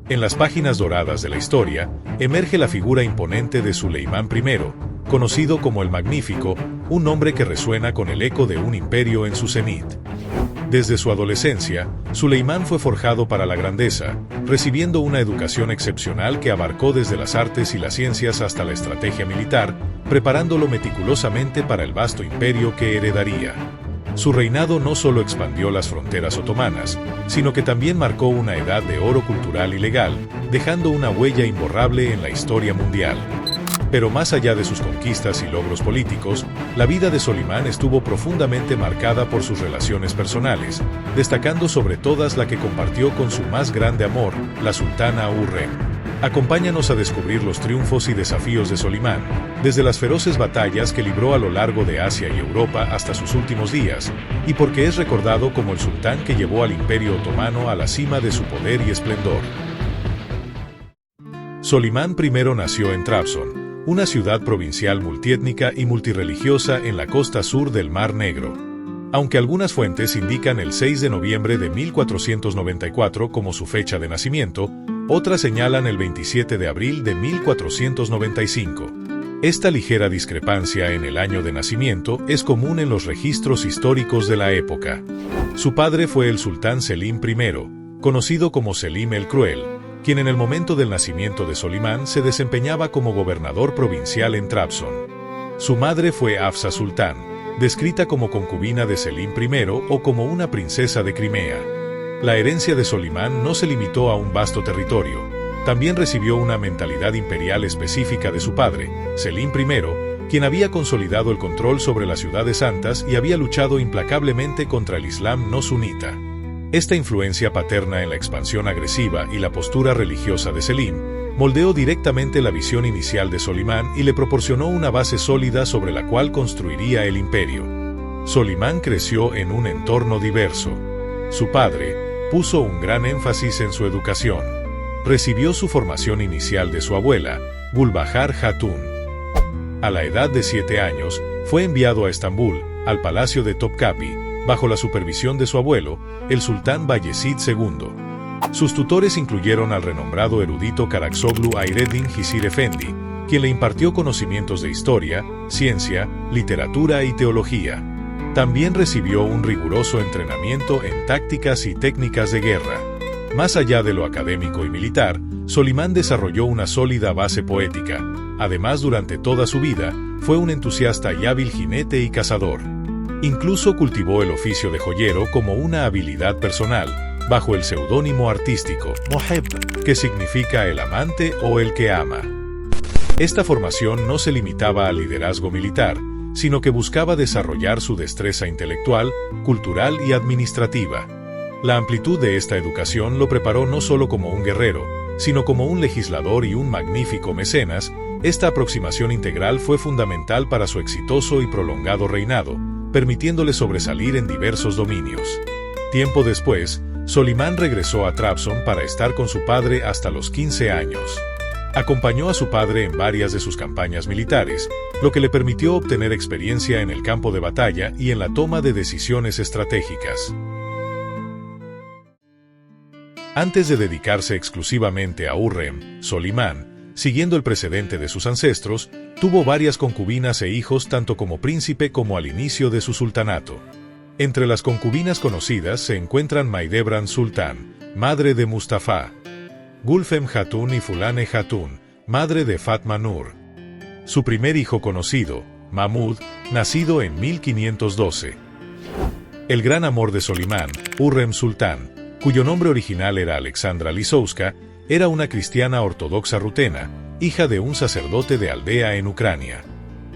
En las páginas doradas de la historia, emerge la figura imponente de Suleimán I, conocido como el Magnífico, un nombre que resuena con el eco de un imperio en su cenit. Desde su adolescencia, Suleimán fue forjado para la grandeza, recibiendo una educación excepcional que abarcó desde las artes y las ciencias hasta la estrategia militar, preparándolo meticulosamente para el vasto imperio que heredaría. Su reinado no solo expandió las fronteras otomanas, sino que también marcó una edad de oro cultural y legal, dejando una huella imborrable en la historia mundial. Pero más allá de sus conquistas y logros políticos, la vida de Solimán estuvo profundamente marcada por sus relaciones personales, destacando sobre todas la que compartió con su más grande amor, la sultana Hürrem. Acompáñanos a descubrir los triunfos y desafíos de Solimán, desde las feroces batallas que libró a lo largo de Asia y Europa hasta sus últimos días, y porque es recordado como el sultán que llevó al Imperio Otomano a la cima de su poder y esplendor. Solimán I nació en Trabzon, una ciudad provincial multiétnica y multirreligiosa en la costa sur del Mar Negro. Aunque algunas fuentes indican el 6 de noviembre de 1494 como su fecha de nacimiento, otras señalan el 27 de abril de 1495. Esta ligera discrepancia en el año de nacimiento es común en los registros históricos de la época. Su padre fue el sultán Selim I, conocido como Selim el Cruel, quien en el momento del nacimiento de Solimán se desempeñaba como gobernador provincial en Trabzon. Su madre fue Hafsa Sultán, descrita como concubina de Selim I o como una princesa de Crimea. La herencia de Solimán no se limitó a un vasto territorio, también recibió una mentalidad imperial específica de su padre, Selim I, quien había consolidado el control sobre las ciudades santas y había luchado implacablemente contra el Islam no sunita. Esta influencia paterna en la expansión agresiva y la postura religiosa de Selim moldeó directamente la visión inicial de Solimán y le proporcionó una base sólida sobre la cual construiría el imperio. Solimán creció en un entorno diverso. Su padre puso un gran énfasis en su educación. Recibió su formación inicial de su abuela, Gulbahar Hatun. A la edad de 7 años, fue enviado a Estambul, al palacio de Topkapi, bajo la supervisión de su abuelo, el sultán Bayezid II. Sus tutores incluyeron al renombrado erudito Karaksoglu Hayreddin Hisir Efendi, quien le impartió conocimientos de historia, ciencia, literatura y teología. También recibió un riguroso entrenamiento en tácticas y técnicas de guerra. Más allá de lo académico y militar, Solimán desarrolló una sólida base poética. Además, durante toda su vida, fue un entusiasta y hábil jinete y cazador. Incluso cultivó el oficio de joyero como una habilidad personal, bajo el seudónimo artístico Moheb, que significa el amante o el que ama. Esta formación no se limitaba al liderazgo militar, sino que buscaba desarrollar su destreza intelectual, cultural y administrativa. La amplitud de esta educación lo preparó no solo como un guerrero, sino como un legislador y un magnífico mecenas. Esta aproximación integral fue fundamental para su exitoso y prolongado reinado, permitiéndole sobresalir en diversos dominios. Tiempo después, Solimán regresó a Trabzon para estar con su padre hasta los 15 años. Acompañó a su padre en varias de sus campañas militares, lo que le permitió obtener experiencia en el campo de batalla y en la toma de decisiones estratégicas. Antes de dedicarse exclusivamente a Hürrem, Solimán, siguiendo el precedente de sus ancestros, tuvo varias concubinas e hijos tanto como príncipe como al inicio de su sultanato. Entre las concubinas conocidas se encuentran Maidebran Sultán, madre de Mustafa, Gulfem Hatun y Fulane Hatun, madre de Fatma Nur. Su primer hijo conocido, Mahmud, nacido en 1512. El gran amor de Solimán, Hürrem Sultán, cuyo nombre original era Alexandra Lisowska, era una cristiana ortodoxa rutena, hija de un sacerdote de aldea en Ucrania.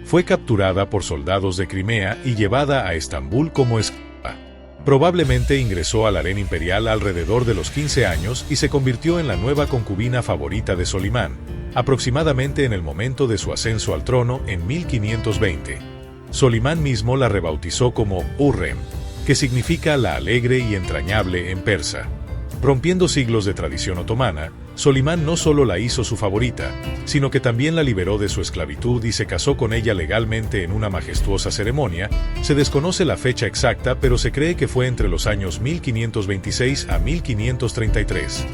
Fue capturada por soldados de Crimea y llevada a Estambul como esclava. Probablemente ingresó al harén imperial alrededor de los 15 años y se convirtió en la nueva concubina favorita de Solimán, aproximadamente en el momento de su ascenso al trono en 1520. Solimán mismo la rebautizó como Hürrem, que significa la alegre y entrañable en persa. Rompiendo siglos de tradición otomana, Solimán no solo la hizo su favorita, sino que también la liberó de su esclavitud y se casó con ella legalmente en una majestuosa ceremonia. Se desconoce la fecha exacta, pero se cree que fue entre los años 1526 a 1533.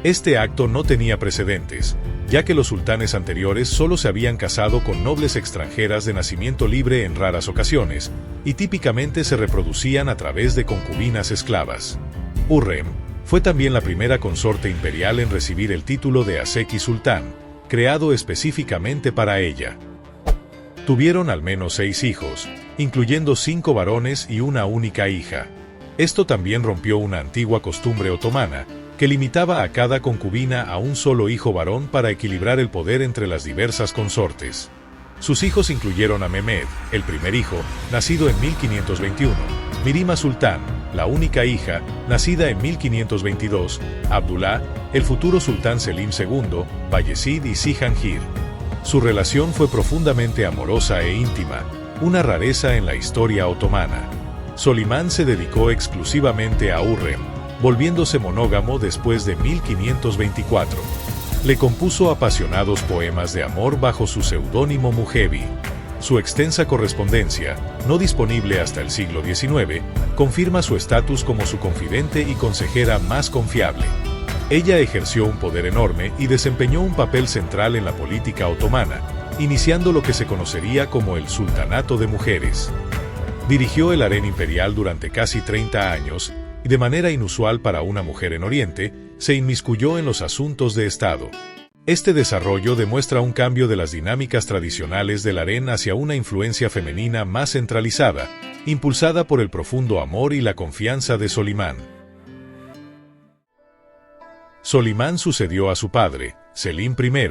Este acto no tenía precedentes, ya que los sultanes anteriores solo se habían casado con nobles extranjeras de nacimiento libre en raras ocasiones, y típicamente se reproducían a través de concubinas esclavas. Hürrem fue también la primera consorte imperial en recibir el título de Aseki Sultán, creado específicamente para ella. Tuvieron al menos 6 hijos, incluyendo 5 varones y una única hija. Esto también rompió una antigua costumbre otomana, que limitaba a cada concubina a un solo hijo varón para equilibrar el poder entre las diversas consortes. Sus hijos incluyeron a Mehmed, el primer hijo, nacido en 1521, Mirima Sultán, la única hija, nacida en 1522, Abdullah, el futuro sultán Selim II, Bayezid y Cihangir. Su relación fue profundamente amorosa e íntima, una rareza en la historia otomana. Solimán se dedicó exclusivamente a Hürrem, volviéndose monógamo después de 1524. Le compuso apasionados poemas de amor bajo su seudónimo Mujebi. Su extensa correspondencia, no disponible hasta el siglo XIX, confirma su estatus como su confidente y consejera más confiable. Ella ejerció un poder enorme y desempeñó un papel central en la política otomana, iniciando lo que se conocería como el Sultanato de Mujeres. Dirigió el harén imperial durante casi 30 años, y de manera inusual para una mujer en Oriente, se inmiscuyó en los asuntos de Estado. Este desarrollo demuestra un cambio de las dinámicas tradicionales del harén hacia una influencia femenina más centralizada, impulsada por el profundo amor y la confianza de Solimán. Solimán sucedió a su padre, Selim I,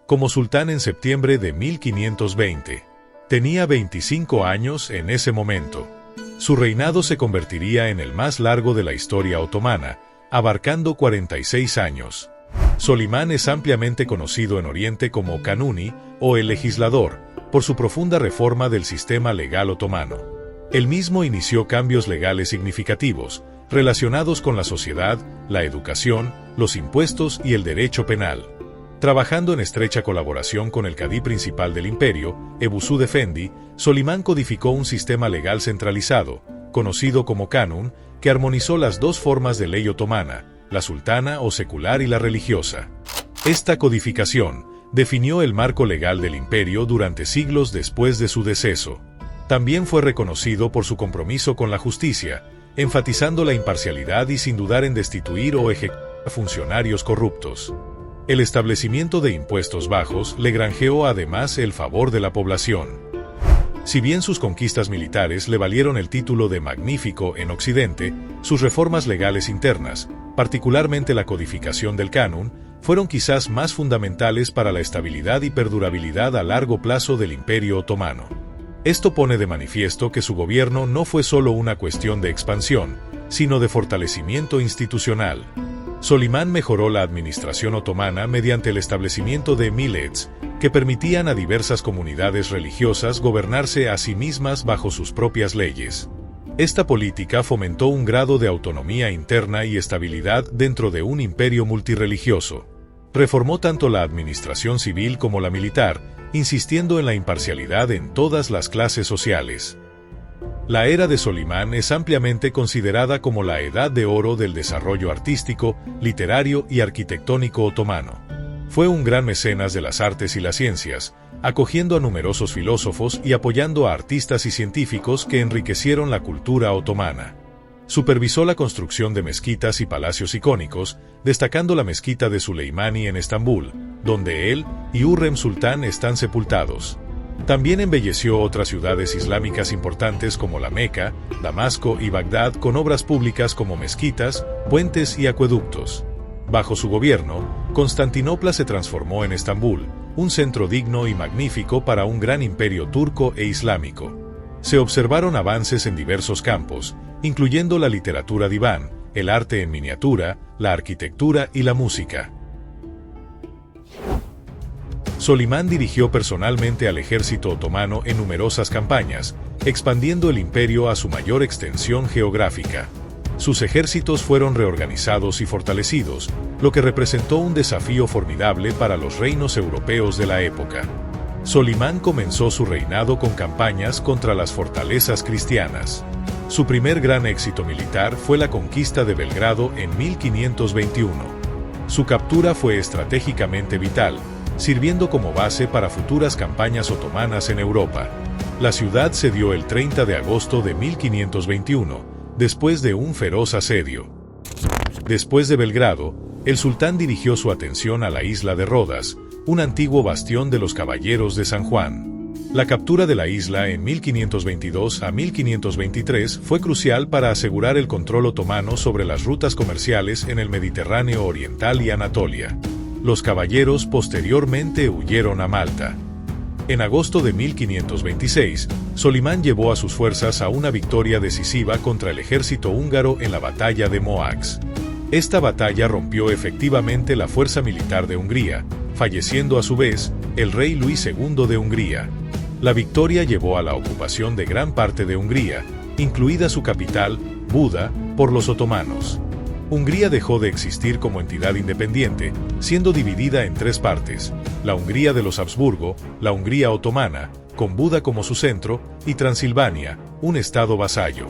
como sultán en septiembre de 1520. Tenía 25 años en ese momento. Su reinado se convertiría en el más largo de la historia otomana, abarcando 46 años. Solimán es ampliamente conocido en Oriente como Kanuni, o el legislador, por su profunda reforma del sistema legal otomano. Él mismo inició cambios legales significativos, relacionados con la sociedad, la educación, los impuestos y el derecho penal. Trabajando en estrecha colaboración con el cadí principal del imperio, Ebu Suud Efendi, Solimán codificó un sistema legal centralizado, conocido como Kanun, que armonizó las dos formas de ley otomana, la sultana o secular y la religiosa. Esta codificación definió el marco legal del imperio durante siglos después de su deceso. También fue reconocido por su compromiso con la justicia, enfatizando la imparcialidad y sin dudar en destituir o ejecutar a funcionarios corruptos. El establecimiento de impuestos bajos le granjeó además el favor de la población. Si bien sus conquistas militares le valieron el título de Magnífico en Occidente, sus reformas legales internas, particularmente la codificación del Kanun, fueron quizás más fundamentales para la estabilidad y perdurabilidad a largo plazo del Imperio Otomano. Esto pone de manifiesto que su gobierno no fue solo una cuestión de expansión, sino de fortalecimiento institucional. Solimán mejoró la administración otomana mediante el establecimiento de millets, que permitían a diversas comunidades religiosas gobernarse a sí mismas bajo sus propias leyes. Esta política fomentó un grado de autonomía interna y estabilidad dentro de un imperio multirreligioso. Reformó tanto la administración civil como la militar, insistiendo en la imparcialidad en todas las clases sociales. La era de Solimán es ampliamente considerada como la edad de oro del desarrollo artístico, literario y arquitectónico otomano. Fue un gran mecenas de las artes y las ciencias, acogiendo a numerosos filósofos y apoyando a artistas y científicos que enriquecieron la cultura otomana. Supervisó la construcción de mezquitas y palacios icónicos, destacando la mezquita de Süleymani en Estambul, donde él y Hürrem Sultán están sepultados. También embelleció otras ciudades islámicas importantes como la Meca, Damasco y Bagdad con obras públicas como mezquitas, puentes y acueductos. Bajo su gobierno, Constantinopla se transformó en Estambul, un centro digno y magnífico para un gran imperio turco e islámico. Se observaron avances en diversos campos, incluyendo la literatura diván, el arte en miniatura, la arquitectura y la música. Solimán dirigió personalmente al ejército otomano en numerosas campañas, expandiendo el imperio a su mayor extensión geográfica. Sus ejércitos fueron reorganizados y fortalecidos, lo que representó un desafío formidable para los reinos europeos de la época. Solimán comenzó su reinado con campañas contra las fortalezas cristianas. Su primer gran éxito militar fue la conquista de Belgrado en 1521. Su captura fue estratégicamente vital, sirviendo como base para futuras campañas otomanas en Europa. La ciudad cedió el 30 de agosto de 1521, después de un feroz asedio. Después de Belgrado, el sultán dirigió su atención a la isla de Rodas, un antiguo bastión de los caballeros de San Juan. La captura de la isla en 1522 a 1523 fue crucial para asegurar el control otomano sobre las rutas comerciales en el Mediterráneo oriental y Anatolia. Los caballeros posteriormente huyeron a Malta. En agosto de 1526, Solimán llevó a sus fuerzas a una victoria decisiva contra el ejército húngaro en la batalla de Mohacs. Esta batalla rompió efectivamente la fuerza militar de Hungría, falleciendo a su vez el rey Luis II de Hungría. La victoria llevó a la ocupación de gran parte de Hungría, incluida su capital, Buda, por los otomanos. Hungría dejó de existir como entidad independiente, siendo dividida en tres partes: la Hungría de los Habsburgo, la Hungría otomana, con Buda como su centro, y Transilvania, un estado vasallo.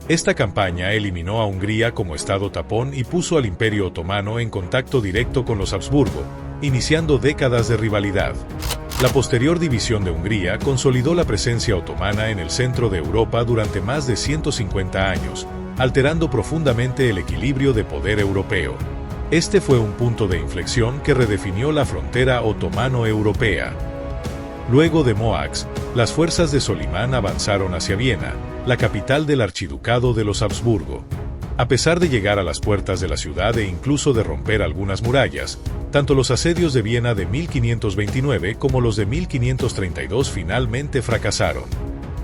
Esta campaña eliminó a Hungría como estado tapón y puso al Imperio Otomano en contacto directo con los Habsburgo, iniciando décadas de rivalidad. La posterior división de Hungría consolidó la presencia otomana en el centro de Europa durante más de 150 años, alterando profundamente el equilibrio de poder europeo. Este fue un punto de inflexión que redefinió la frontera otomano-europea. Luego de Mohacs, las fuerzas de Solimán avanzaron hacia Viena, la capital del archiducado de los Habsburgo. A pesar de llegar a las puertas de la ciudad e incluso de romper algunas murallas, tanto los asedios de Viena de 1529 como los de 1532 finalmente fracasaron.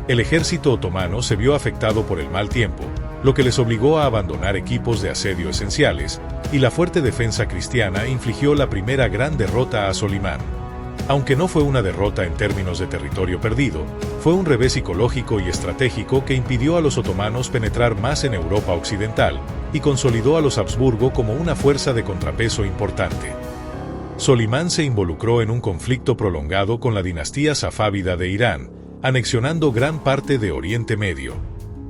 El ejército otomano se vio afectado por el mal tiempo, lo que les obligó a abandonar equipos de asedio esenciales, y la fuerte defensa cristiana infligió la primera gran derrota a Solimán. Aunque no fue una derrota en términos de territorio perdido, fue un revés psicológico y estratégico que impidió a los otomanos penetrar más en Europa occidental, y consolidó a los Habsburgo como una fuerza de contrapeso importante. Solimán se involucró en un conflicto prolongado con la dinastía safávida de Irán, anexionando gran parte de Oriente Medio.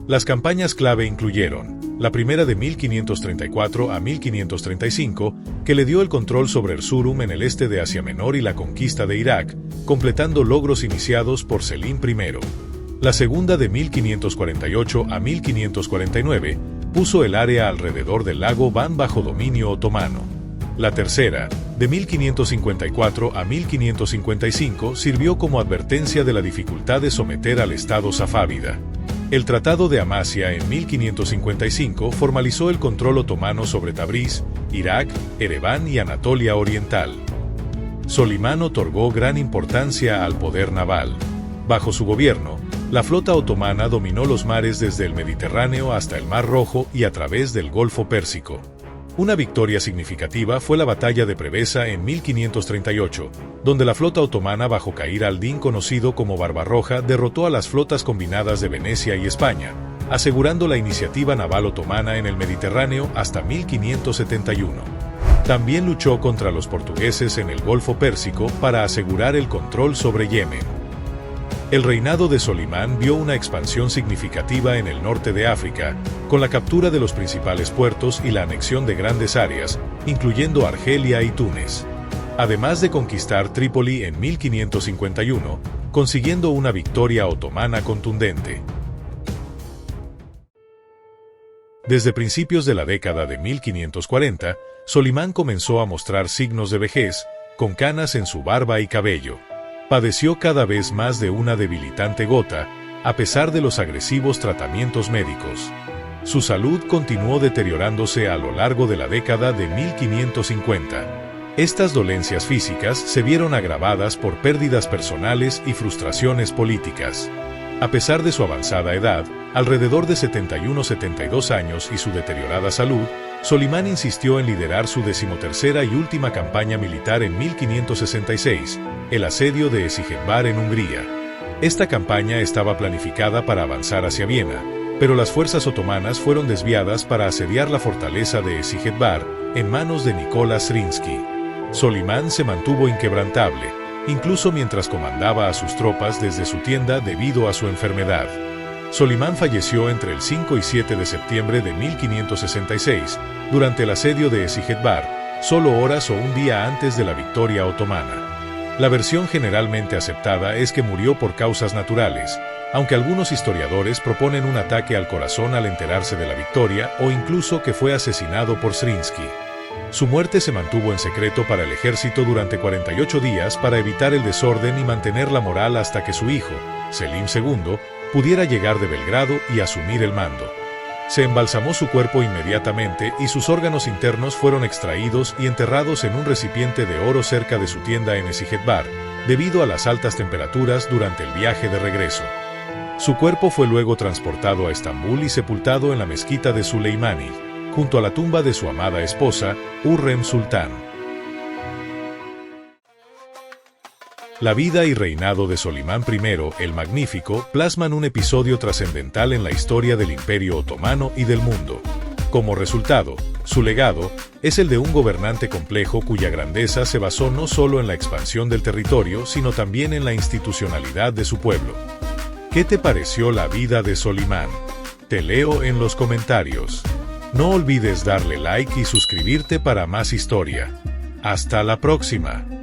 Las campañas clave incluyeron la primera de 1534 a 1535, que le dio el control sobre Erzurum en el este de Asia Menor y la conquista de Irak, completando logros iniciados por Selim I. La segunda de 1548 a 1549 puso el área alrededor del lago Van bajo dominio otomano. La tercera, de 1554 a 1555, sirvió como advertencia de la dificultad de someter al Estado safávida. El Tratado de Amasya en 1555 formalizó el control otomano sobre Tabriz, Irak, Ereván y Anatolia Oriental. Solimán otorgó gran importancia al poder naval. Bajo su gobierno, la flota otomana dominó los mares desde el Mediterráneo hasta el Mar Rojo y a través del Golfo Pérsico. Una victoria significativa fue la batalla de Preveza en 1538, donde la flota otomana bajo Khayr al-Din, conocido como Barbarroja, derrotó a las flotas combinadas de Venecia y España, asegurando la iniciativa naval otomana en el Mediterráneo hasta 1571. También luchó contra los portugueses en el Golfo Pérsico para asegurar el control sobre Yemen. El reinado de Solimán vio una expansión significativa en el norte de África, con la captura de los principales puertos y la anexión de grandes áreas, incluyendo Argelia y Túnez. Además de conquistar Trípoli en 1551, consiguiendo una victoria otomana contundente. Desde principios de la década de 1540, Solimán comenzó a mostrar signos de vejez, con canas en su barba y cabello. Padeció cada vez más de una debilitante gota, a pesar de los agresivos tratamientos médicos. Su salud continuó deteriorándose a lo largo de la década de 1550. Estas dolencias físicas se vieron agravadas por pérdidas personales y frustraciones políticas. A pesar de su avanzada edad, alrededor de 71-72 años y su deteriorada salud, Solimán insistió en liderar su decimotercera y última campaña militar en 1566, el asedio de Eszighetvar en Hungría. Esta campaña estaba planificada para avanzar hacia Viena, pero las fuerzas otomanas fueron desviadas para asediar la fortaleza de Eszighetvar en manos de Nicolás Zrinski. Solimán se mantuvo inquebrantable, incluso mientras comandaba a sus tropas desde su tienda debido a su enfermedad. Solimán falleció entre el 5 y 7 de septiembre de 1566, durante el asedio de Eszighetvar, solo horas o un día antes de la victoria otomana. La versión generalmente aceptada es que murió por causas naturales, aunque algunos historiadores proponen un ataque al corazón al enterarse de la victoria o incluso que fue asesinado por Zrinski. Su muerte se mantuvo en secreto para el ejército durante 48 días para evitar el desorden y mantener la moral hasta que su hijo, Selim II, pudiera llegar de Belgrado y asumir el mando. Se embalsamó su cuerpo inmediatamente y sus órganos internos fueron extraídos y enterrados en un recipiente de oro cerca de su tienda en Eskişehir, debido a las altas temperaturas durante el viaje de regreso. Su cuerpo fue luego transportado a Estambul y sepultado en la mezquita de Süleymaniye, junto a la tumba de su amada esposa, Hürrem Sultan. La vida y reinado de Solimán I el Magnífico plasman un episodio trascendental en la historia del Imperio Otomano y del mundo. Como resultado, su legado es el de un gobernante complejo cuya grandeza se basó no solo en la expansión del territorio, sino también en la institucionalidad de su pueblo. ¿Qué te pareció la vida de Solimán? Te leo en los comentarios. No olvides darle like y suscribirte para más historia. ¡Hasta la próxima!